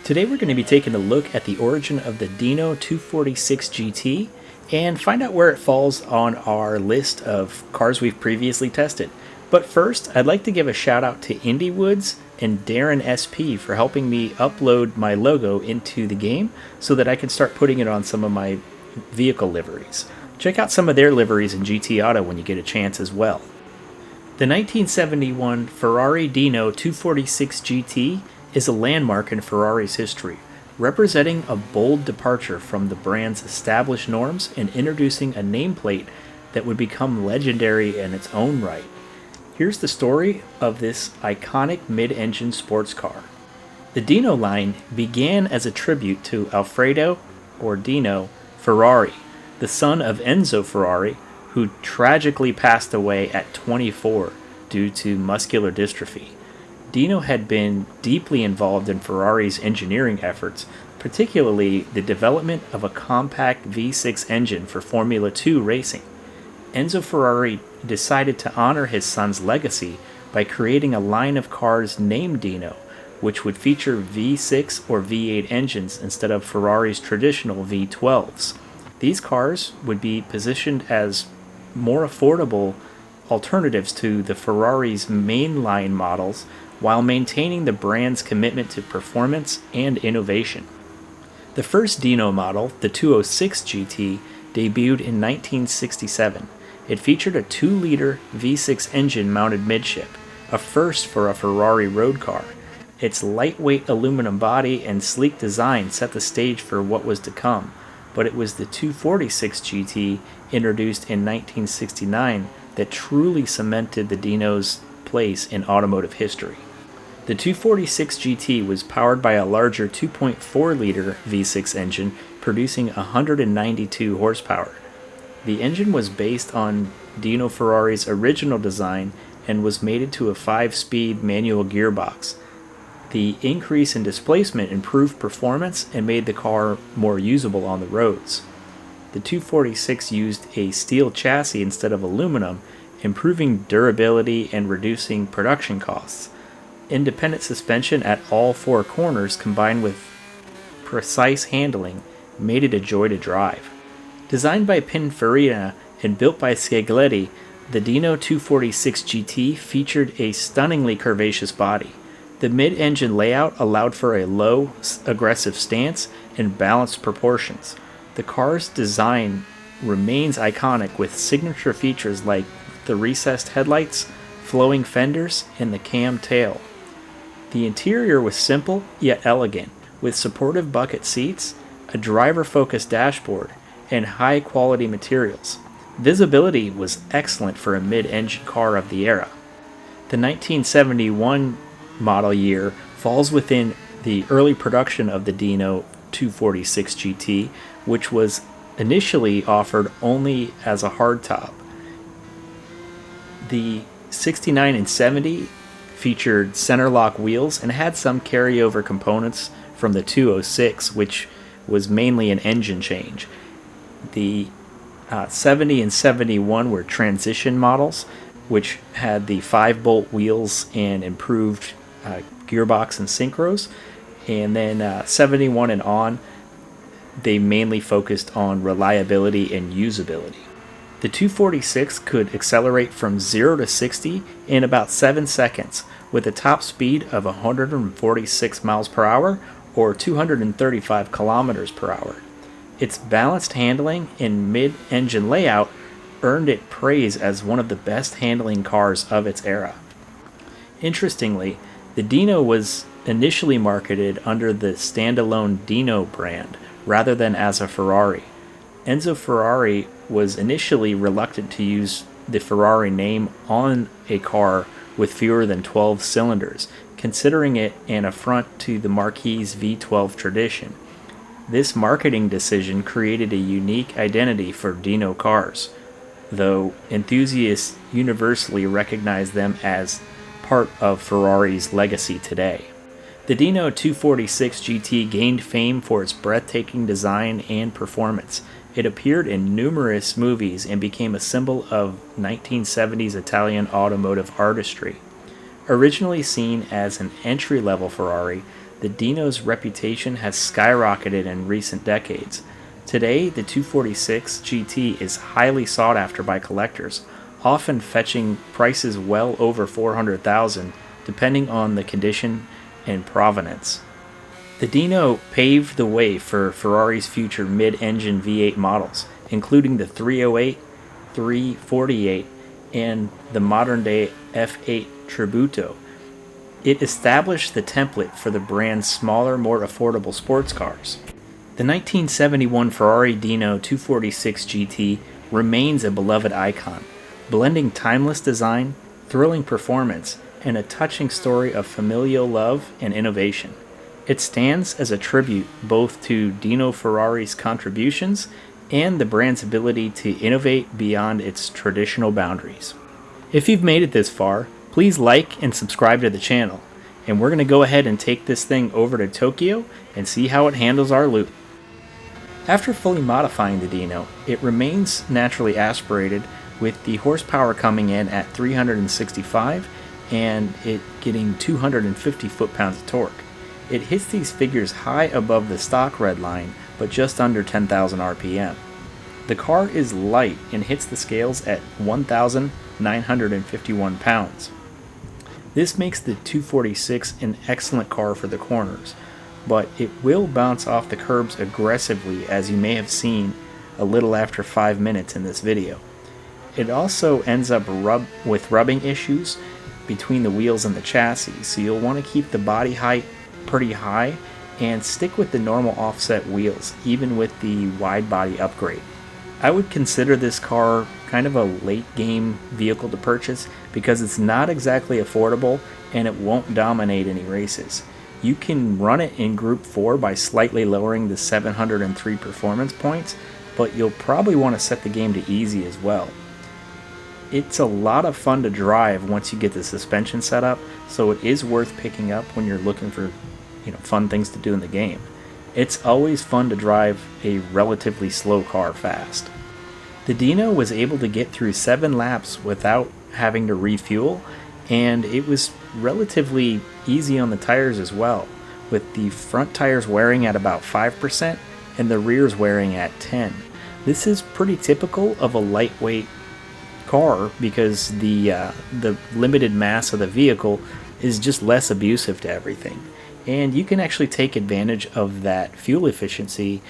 Today we're going to be taking a look at the origin of the Dino 246 GT and find out where it falls on our list of cars we've previously tested. But first, I'd like to give a shout out to Indy Woods and Darren SP for helping me upload my logo into the game so that I can start putting it on some of my vehicle liveries. Check out some of their liveries in GT Auto when you get a chance as well. The 1971 Ferrari Dino 246 GT is a landmark in Ferrari's history, representing a bold departure from the brand's established norms and introducing a nameplate that would become legendary in its own right. Here's the story of this iconic mid-engine sports car. The Dino line began as a tribute to Alfredo, or Dino, Ferrari, the son of Enzo Ferrari, who tragically passed away at 24 due to muscular dystrophy. Dino had been deeply involved in Ferrari's engineering efforts, particularly the development of a compact V6 engine for Formula 2 racing. Enzo Ferrari decided to honor his son's legacy by creating a line of cars named Dino, which would feature V6 or V8 engines instead of Ferrari's traditional V12s. These cars would be positioned as more affordable alternatives to the Ferrari's mainline models while maintaining the brand's commitment to performance and innovation. The first Dino model, the 206 GT, debuted in 1967. It featured a 2-liter V6 engine mounted midship, a first for a Ferrari road car. Its lightweight aluminum body and sleek design set the stage for what was to come, but it was the 246 GT, introduced in 1969, that truly cemented the Dino's place in automotive history. The 246 GT was powered by a larger 2.4-liter V6 engine producing 192 horsepower. The engine was based on Dino Ferrari's original design and was mated to a 5-speed manual gearbox. The increase in displacement improved performance and made the car more usable on the roads. The 246 used a steel chassis instead of aluminum, improving durability and reducing production costs. Independent suspension at all 4 corners combined with precise handling made it a joy to drive. Designed by Pininfarina and built by Scaglietti, the Dino 246 GT featured a stunningly curvaceous body. The mid-engine layout allowed for a low, aggressive stance and balanced proportions. The car's design remains iconic with signature features like the recessed headlights, flowing fenders, and the cam tail. The interior was simple yet elegant, with supportive bucket seats, a driver-focused dashboard, and high-quality materials. Visibility was excellent for a mid-engine car of the era. The 1971 model year falls within the early production of the Dino 246 GT, which was initially offered only as a hardtop. The 69 and 70 featured center lock wheels and had some carryover components from the 206, which was mainly an engine change. The 70 and 71 were transition models, which had the 5-bolt wheels and improved gearbox and synchros. And then 71 and on, they mainly focused on reliability and usability. The 246 could accelerate from 0 to 60 in about 7 seconds with a top speed of 146 miles per hour or 235 kilometers per hour. Its balanced handling and mid-engine layout earned it praise as one of the best handling cars of its era. Interestingly, the Dino was initially marketed under the standalone Dino brand rather than as a Ferrari. Enzo Ferrari was initially reluctant to use the Ferrari name on a car with fewer than 12 cylinders, considering it an affront to the Marquis V12 tradition. This marketing decision created a unique identity for Dino cars, though enthusiasts universally recognize them as part of Ferrari's legacy today. The Dino 246 GT gained fame for its breathtaking design and performance. It appeared in numerous movies and became a symbol of 1970s Italian automotive artistry. Originally seen as an entry-level Ferrari, the Dino's reputation has skyrocketed in recent decades. Today, the 246 GT is highly sought after by collectors, often fetching prices well over $400,000 depending on the condition and provenance. The Dino paved the way for Ferrari's future mid-engine V8 models, including the 308, 348, and the modern-day F8 Tributo. It established the template for the brand's smaller, more affordable sports cars. The 1971 Ferrari Dino 246 GT remains a beloved icon, blending timeless design, thrilling performance, and a touching story of familial love and innovation. It stands as a tribute both to Dino Ferrari's contributions and the brand's ability to innovate beyond its traditional boundaries. If you've made it this far, please like and subscribe to the channel, and we're going to go ahead and take this thing over to Tokyo and see how it handles our loop. After fully modifying the Dino, it remains naturally aspirated, with the horsepower coming in at 365 and it getting 250 foot-pounds of torque. It hits these figures high above the stock red line, but just under 10,000 RPM. The car is light and hits the scales at 1,951 pounds. This makes the 246 an excellent car for the corners, but it will bounce off the curbs aggressively, as you may have seen a little after 5 minutes in this video. It also ends up with rubbing issues between the wheels and the chassis, so you'll want to keep the body height pretty high and stick with the normal offset wheels, even with the wide body upgrade. I would consider this car kind of a late game vehicle to purchase because it's not exactly affordable and it won't dominate any races. You can run it in Group 4 by slightly lowering the 703 performance points, but you'll probably want to set the game to easy as well. It's a lot of fun to drive once you get the suspension set up, so it is worth picking up when you're looking for fun things to do in the game. It's always fun to drive a relatively slow car fast. The Dino was able to get through 7 laps without having to refuel, and it was relatively easy on the tires as well, with the front tires wearing at about 5% and the rears wearing at 10%. This is pretty typical of a lightweight car because the limited mass of the vehicle is just less abusive to everything, and you can actually take advantage of that fuel efficiency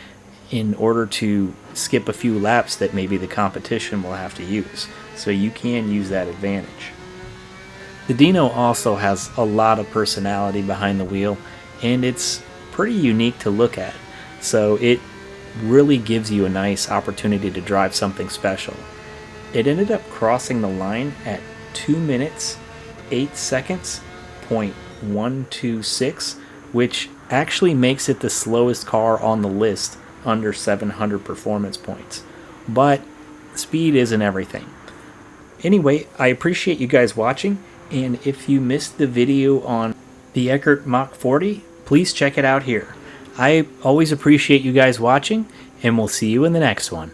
in order to skip a few laps that maybe the competition will have to use, so you can use that advantage. The Dino also has a lot of personality behind the wheel, and it's pretty unique to look at, so it really gives you a nice opportunity to drive something special. It ended up crossing the line at 2 minutes 8 seconds .126, which actually makes it the slowest car on the list under 700 performance points. But speed isn't everything. Anyway, I appreciate you guys watching, and if you missed the video on the Eckert Mach 40, please check it out here. I always appreciate you guys watching, and we'll see you in the next one.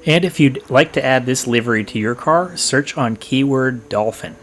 And if you'd like to add this livery to your car, search on keyword Dolphin.